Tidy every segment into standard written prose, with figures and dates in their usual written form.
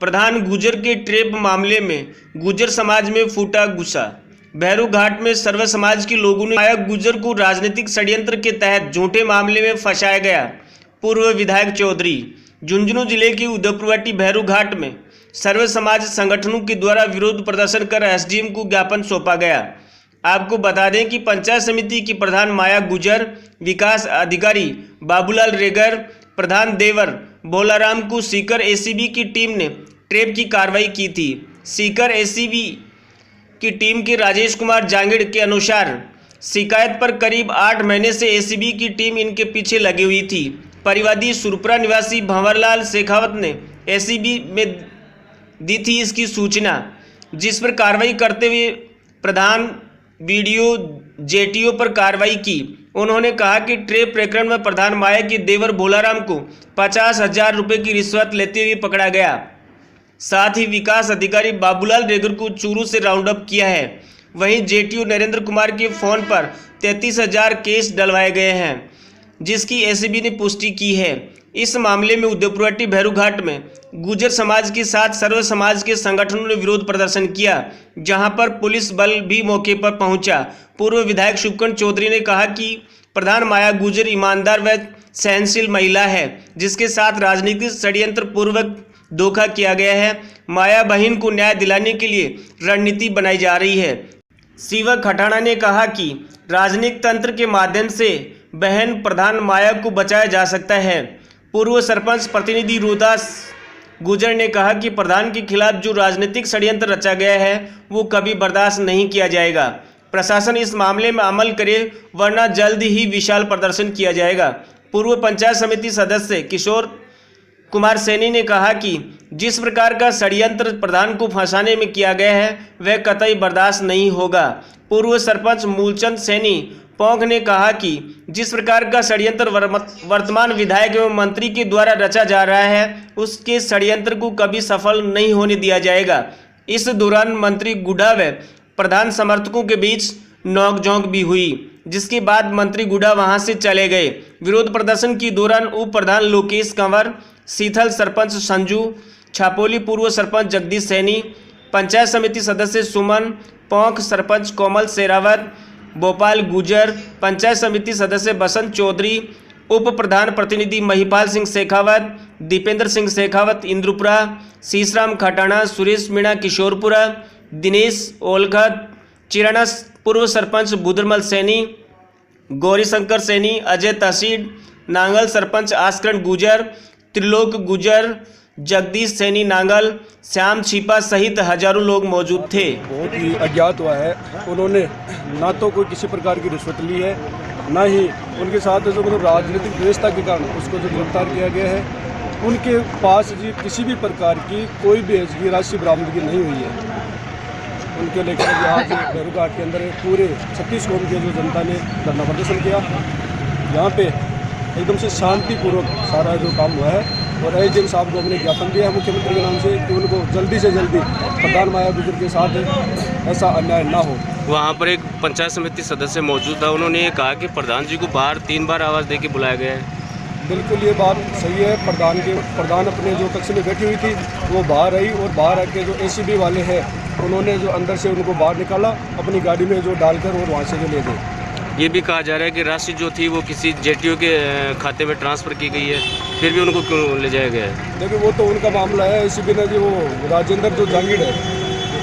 प्रधान गुर्जर के ट्रेप मामले में गुर्जर समाज में फूटा गुस्सा। भैरू घाट में सर्व समाज के लोगों ने माया गुर्जर को राजनीतिक षड्यंत्र के तहत झूठे मामले में फंसाया गया। पूर्व विधायक चौधरी। झुंझुनू जिले के उदयपुरवाटी भैरू घाट में सर्व समाज संगठनों के द्वारा विरोध प्रदर्शन कर एसडीएम को ज्ञापन सौंपा गया। आपको बता दें कि पंचायत समिति की प्रधान माया गुर्जर, विकास अधिकारी बाबूलाल रेगर, प्रधान देवर भोलाराम को सीकर एसीबी की टीम ने ट्रेप की कार्रवाई की थी। सीकर एसीबी की टीम के राजेश कुमार जांगिड़ के अनुसार शिकायत पर करीब 8 महीने से एसीबी की टीम इनके पीछे लगी हुई थी। परिवादी सुरपुरा निवासी भंवरलाल शेखावत ने एसीबी में दी थी इसकी सूचना, जिस पर कार्रवाई करते हुए प्रधान वीडियो जेटीओ पर कार्रवाई की। उन्होंने कहा कि ट्रेप प्रकरण में प्रधान माया के देवर भोलाराम को 50,000 रुपये की रिश्वत लेते हुए पकड़ा गया। साथ ही विकास अधिकारी बाबूलाल रेगर को चूरू से राउंड अप किया है। वहीं जेटीओ नरेंद्र कुमार के फोन पर 33,000 केस डलवाए गए हैं, जिसकी एसीबी ने पुष्टि की है। इस मामले में उदयपुरवाटी भैरू घाट में गुर्जर समाज के साथ सर्व समाज के संगठनों ने विरोध प्रदर्शन किया, जहां पर पुलिस बल भी मौके पर पहुंचा। पूर्व विधायक शुभकरण चौधरी ने कहा कि प्रधान माया गुर्जर ईमानदार व सहनशील महिला है, जिसके साथ राजनीतिक षड्यंत्र पूर्वक धोखा किया गया है। माया बहन को न्याय दिलाने के लिए रणनीति बनाई जा रही है। शिवा खटाना ने कहा कि राजनीतिक तंत्र के माध्यम से बहन प्रधान माया को बचाया जा सकता है। पूर्व सरपंच प्रतिनिधि रोहदास गुर्जर ने कहा कि प्रधान के खिलाफ जो राजनीतिक षड्यंत्र रचा गया है वो कभी बर्दाश्त नहीं किया जाएगा। प्रशासन इस मामले में अमल करे, वरना जल्द ही विशाल प्रदर्शन किया जाएगा। पूर्व पंचायत समिति सदस्य किशोर कुमार सैनी ने कहा कि जिस प्रकार का षड्यंत्र प्रधान को फंसाने में किया गया है वह कतई बर्दाश्त नहीं होगा। पूर्व सरपंच मूलचंद सैनी पोंख ने कहा कि जिस प्रकार का षड्यंत्र वर्तमान विधायक एवं मंत्री के द्वारा रचा जा रहा है उसके षड्यंत्र को कभी सफल नहीं होने दिया जाएगा। इस दौरान मंत्री गुड्डा व प्रधान समर्थकों के बीच नोकझोंक भी हुई, जिसके बाद मंत्री गुड्डा वहां से चले गए। विरोध प्रदर्शन के दौरान उप प्रधान लोकेश कंवर, सीथल सरपंच संजू छापोली, पूर्व सरपंच जगदीश सैनी, पंचायत समिति सदस्य सुमन पोंख, सरपंच कोमल शेरावत, भोपाल गुर्जर, पंचायत समिति सदस्य बसंत चौधरी, उप प्रधान प्रतिनिधि महिपाल सिंह शेखावत, दीपेंद्र सिंह शेखावत इंद्रपुरा, शीशराम खटाना, सुरेश मीणा किशोरपुरा, दिनेश ओलखत चिराना, पूर्व सरपंच बुधरमल सैनी, गौरीशंकर सैनी, अजय तहसीड नांगल, सरपंच आस्करण गुर्जर, त्रिलोक गुर्जर, जगदीश सैनी नांगल, श्याम छिपा सहित हजारों लोग मौजूद थे। बहुत ही अज्ञात हुआ है। उन्होंने ना तो कोई किसी प्रकार की रिश्वत ली है, ना ही उनके साथ जो मतलब राजनीतिक व्यवस्था के कारण उसको जो गिरफ्तार किया गया है, उनके पास जी किसी भी प्रकार की कोई भी ऐसी राशि बरामदगी नहीं हुई है। उनके लेकर आज भैरू घाट के अंदर पूरे 36 कौम के जो जनता ने धरना प्रदर्शन किया। यहाँ पे एकदम से शांतिपूर्वक सारा जो काम हुआ है और एसडीएम साहब को हमने ज्ञापन दिया है मुख्यमंत्री के नाम से कि उनको जल्दी से जल्दी प्रधान माया गुर्जर के साथ ऐसा अन्याय ना हो। वहाँ पर एक पंचायत समिति सदस्य मौजूद था, उन्होंने ये कहा कि प्रधान जी को बाहर 3 बार आवाज़ दे के बुलाया गया है। बिल्कुल ये बात सही है। प्रधान अपने जो कक्ष में बैठी हुई थी वो बाहर आई और बाहर आके जो एसीबी वाले हैं उन्होंने जो अंदर से उनको बाहर निकाला, अपनी गाड़ी में जो डालकर और वहाँ से जो ले गए। ये भी कहा जा रहा है कि राशि जो थी वो किसी जेटीओ के खाते में ट्रांसफ़र की गई है, फिर भी उनको क्यों ले जाया गया है? देखिए वो तो उनका मामला है। एसीबी ने जो वो राजेंद्र जो जांगिड़ है,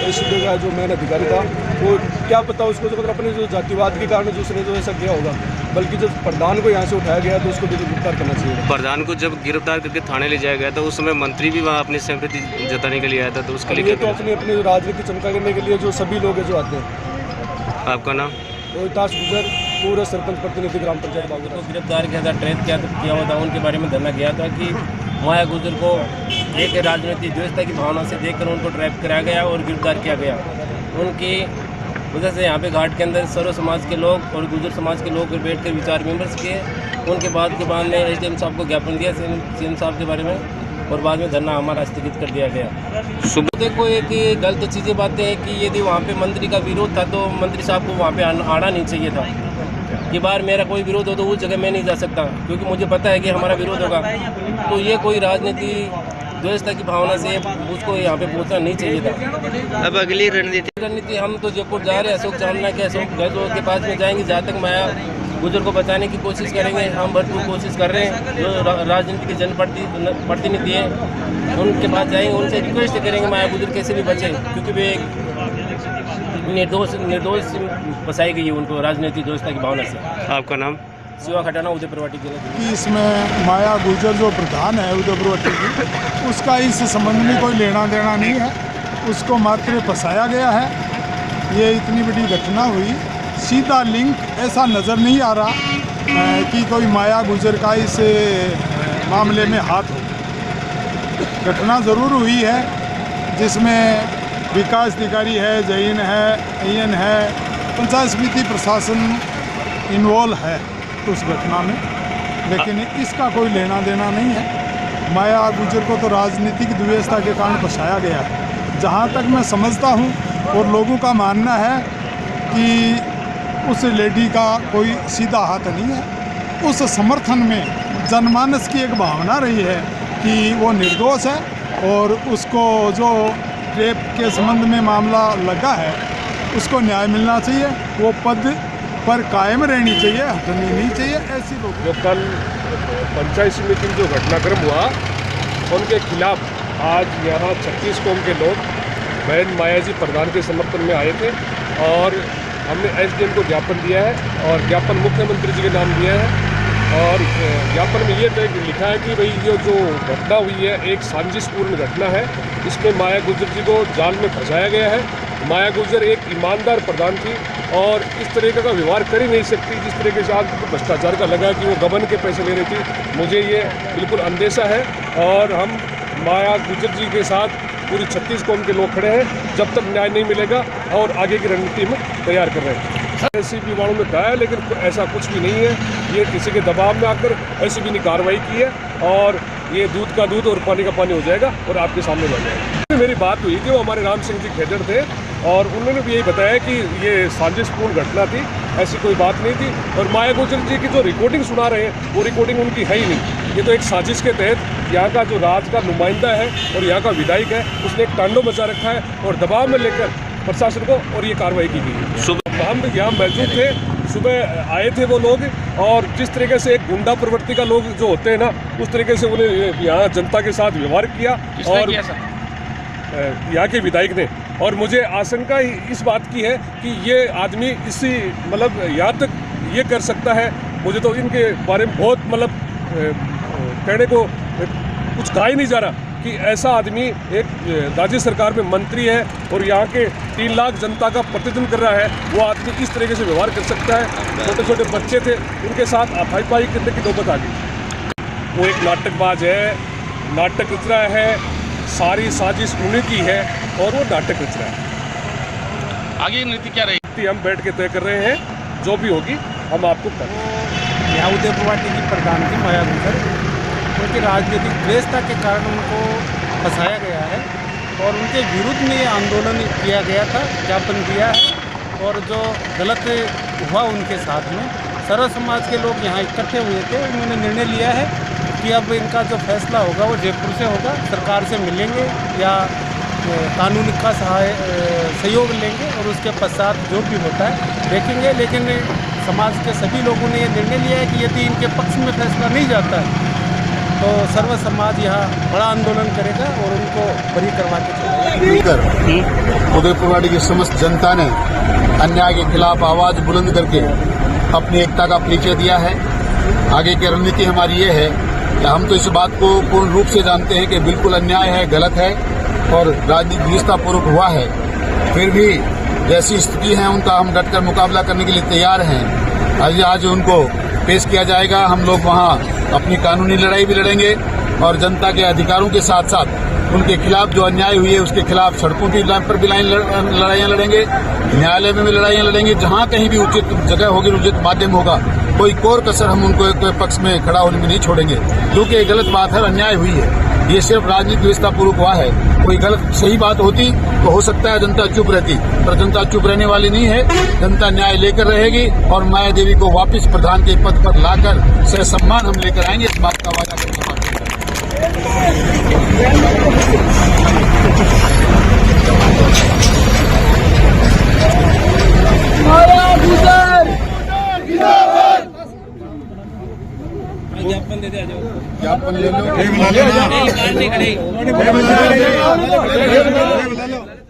एसीबी का जो मेन अधिकारी था, वो क्या पता उसको जो मतलब अपने जो जातिवाद के कारण जो उसने जो ऐसा किया होगा, बल्कि जब प्रधान को यहाँ से उठाया गया तो उसको भी गिरफ्तार करना चाहिए। प्रधान को जब गिरफ्तार करके थाने ले जाया गया था उस समय मंत्री भी वहाँ अपनी सहमति जताने के लिए आया था, तो उसके लिए तो अपनी राजनीति चमका करने के लिए जो सभी लोग हैं जो आते हैं। आपका नाम? रोहतास गुर्जर, पूर्व सरपंच प्रतिनिधि ग्राम पंचायत बाबू को गिरफ्तार किया था, ट्रेप किया हुआ था। उनके बारे में धरना किया था कि माया गुर्जर को एक राजनीतिक व्यवस्था की भावना से देखकर उनको ट्रैप कराया गया और गिरफ्तार किया गया। उनकी वजह से यहाँ पे घाट के अंदर सर्व समाज के लोग और गुर्जर समाज के लोग बैठकर विचार विमर्श किए। उनके बाद में एसडीएम साहब को ज्ञापन दिया सीएम साहब के बारे में, और बाद में धरना हमारा स्थगित कर दिया गया। सुबह देखो एक गलत चीज़ें बातें हैं कि यदि वहाँ पे मंत्री का विरोध था तो मंत्री साहब को वहाँ पे आना नहीं चाहिए था। कि बार मेरा कोई विरोध हो तो उस जगह मैं नहीं जा सकता, क्योंकि मुझे पता है कि हमारा विरोध होगा। तो ये कोई राजनीति द्वेषता की भावना से उसको यहाँ पे पहुँचना नहीं चाहिए था। अब अगली रणनीति हम तो जयपुर जा रहे हैं, अशोक चांदना के अशोक गहलोत के पास में जाएंगे। जहाँ तक माया गुजर को बचाने की कोशिश करेंगे, हम भरपूर कोशिश कर रहे हैं। जो राजनीति के जनप्रतिनिधि हैं उनके पास जाएंगे, उनसे रिक्वेस्ट करेंगे माया गुजर कैसे भी बचे, क्योंकि वे निर्दोष बचाई गई है उनको राजनीतिक द्वेषता की भावना से। आपका नाम? शिवा खटाना, उदयपुरवाटी जिला। कि इसमें माया गुजर जो प्रधान है उदयपुरवाटी की, उसका इस संबंध में कोई लेना देना नहीं है। उसको मात्र फंसाया गया है। ये इतनी बड़ी घटना हुई, सीधा लिंक ऐसा नज़र नहीं आ रहा कि कोई माया गुजर का इस मामले में हाथ हो। घटना ज़रूर हुई है जिसमें विकास अधिकारी है, जैन है, एन है, पंचायत समिति प्रशासन इन्वॉल्व है उस घटना में, लेकिन इसका कोई लेना देना नहीं है। माया गुजर को तो राजनीतिक द्वेषता के कारण फंसाया गया है। जहाँ तक मैं समझता हूँ और लोगों का मानना है कि उस लेडी का कोई सीधा हाथ नहीं है। उस समर्थन में जनमानस की एक भावना रही है कि वो निर्दोष है और उसको जो रेप के संबंध में मामला लगा है उसको न्याय मिलना चाहिए। वो पद पर कायम रहनी चाहिए, हटनी नहीं चाहिए। ऐसी लोग जो कल पंचायत समिति में जो घटनाक्रम हुआ उनके खिलाफ आज यहाँ 36 कौम के लोग बहन माया जी प्रधान के समर्थन में आए थे और हमने एसडीएम को ज्ञापन दिया है और ज्ञापन मुख्यमंत्री जी के नाम दिया है। और ज्ञापन में ये लिखा है कि भाई ये जो घटना हुई है एक साजिशपूर्ण घटना है। इसमें माया गुजर जी को जाल में फंसाया गया है। माया गुजर एक ईमानदार प्रधान थी और इस तरीके का व्यवहार कर ही नहीं सकती जिस तरीके से आज भ्रष्टाचार का लगा कि वो गबन के पैसे ले रही थी। मुझे ये बिल्कुल अंदेशा है और हम माया गुजर जी के साथ पूरी 36 कौम के लोग खड़े हैं जब तक न्याय नहीं मिलेगा और आगे की रणनीति में तैयार कर रहे हैं। एसीपी वालों ने कहा है लेकिन ऐसा कुछ भी नहीं है। ये किसी के दबाव में आकर एसीपी ने कार्रवाई की है और ये दूध का दूध और पानी का पानी हो जाएगा और आपके सामने बन जाएगा। मेरी बात हुई थी, वो हमारे राम सिंह जी खेदड़ थे और उन्होंने भी यही बताया कि ये साजिशपूर्ण घटना थी, ऐसी कोई बात नहीं थी। और माया गुजर जी की जो रिकॉर्डिंग सुना रहे हैं वो रिकॉर्डिंग उनकी है ही नहीं। ये तो एक साजिश के तहत यहाँ का जो राज का नुमाइंदा है और यहाँ का विधायक है उसने एक तांडव मचा रखा है और दबाव में लेकर प्रशासन को और ये कार्रवाई की गई है। हम यहाँ मौजूद थे, सुबह आए थे वो लोग और जिस तरीके से एक गुंडा प्रवृत्ति का लोग जो होते हैं ना उस तरीके से उन्हें यहाँ जनता के साथ व्यवहार किया और यहाँ के विधायक ने। और मुझे आशंका इस बात की है कि ये आदमी इसी मतलब यहाँ तक ये कर सकता है। मुझे तो इनके बारे में बहुत मतलब कहने को कुछ कहा ही नहीं जा रहा कि ऐसा आदमी एक राज्य सरकार में मंत्री है और यहाँ के 3 लाख जनता का प्रतिनिधित्व कर रहा है। वो आदमी इस तरीके से व्यवहार कर सकता है। छोटे छोटे बच्चे थे उनके साथ हाई-फाई करने की नौबत आ गई। वो एक नाटकबाज है, नाटक रच रहा है, सारी साजिश उन्हीं की है और वो नाटक रच रहा है। आगे नीति क्या रहेगी हम बैठ के तय कर रहे हैं, जो भी होगी हम आपको बताएंगे। यहाँ उदयपुरवाटी की प्रधान थी माया गुजर, उनकी राजनीतिक द्वेषता के कारण उनको फंसाया गया है और उनके विरुद्ध में ये आंदोलन किया गया था, ज्ञापन दिया है। और जो गलत हुआ उनके साथ में सर्व समाज के लोग यहाँ इकट्ठे हुए थे। उन्होंने निर्णय लिया है कि अब इनका जो फैसला होगा वो जयपुर से होगा, सरकार से मिलेंगे या कानून का सहयोग लेंगे और उसके पश्चात जो भी होता है देखेंगे। लेकिन समाज के सभी लोगों ने ये निर्णय लिया है कि यदि इनके पक्ष में फैसला नहीं जाता है तो सर्व समाज यहाँ बड़ा आंदोलन करेगा और उनको बरी करवा के चलेगा। उदयपुरवाटी की समस्त जनता ने अन्याय के खिलाफ आवाज बुलंद करके अपनी एकता का परिचय दिया है। आगे की रणनीति हमारी ये है कि हम तो इस बात को पूर्ण रूप से जानते हैं कि बिल्कुल अन्याय है, गलत है और राजनीतिक द्वेषतापूर्वक हुआ है। फिर भी जैसी स्थिति है उनका हम डटकर मुकाबला करने के लिए तैयार हैं। आज उनको पेश किया जाएगा। हम लोग वहाँ अपनी कानूनी लड़ाई भी लड़ेंगे और जनता के अधिकारों के साथ साथ उनके खिलाफ जो अन्याय हुई है उसके खिलाफ सड़कों की पर भी लड़ाइयाँ लड़ेंगे, न्यायालय में भी लड़ाइयाँ लड़ेंगे। जहाँ कहीं भी उचित जगह होगी, उचित माध्यम होगा, कोई कोर कसर हम उनको एक पक्ष में खड़ा होने में नहीं छोड़ेंगे। क्योंकि ये गलत बात है, अन्याय हुई है, ये सिर्फ राजनीतिक द्वेषतापूर्वक हुआ है। कोई गलत सही बात होती तो हो सकता है जनता चुप रहती, पर जनता चुप रहने वाली नहीं है। जनता न्याय लेकर रहेगी और माया देवी को वापस प्रधान के पद पर लाकर सह सम्मान हम लेकर आएंगे। इस बात का वादा करना। ज्ञापन दे दे आ जाओ। ज्ञापन ले लो। नहीं, नहीं, नहीं, नहीं, नहीं, नहीं, नहीं, नहीं, नहीं, नहीं, नहीं, नहीं, नहीं, नहीं, नहीं, नहीं,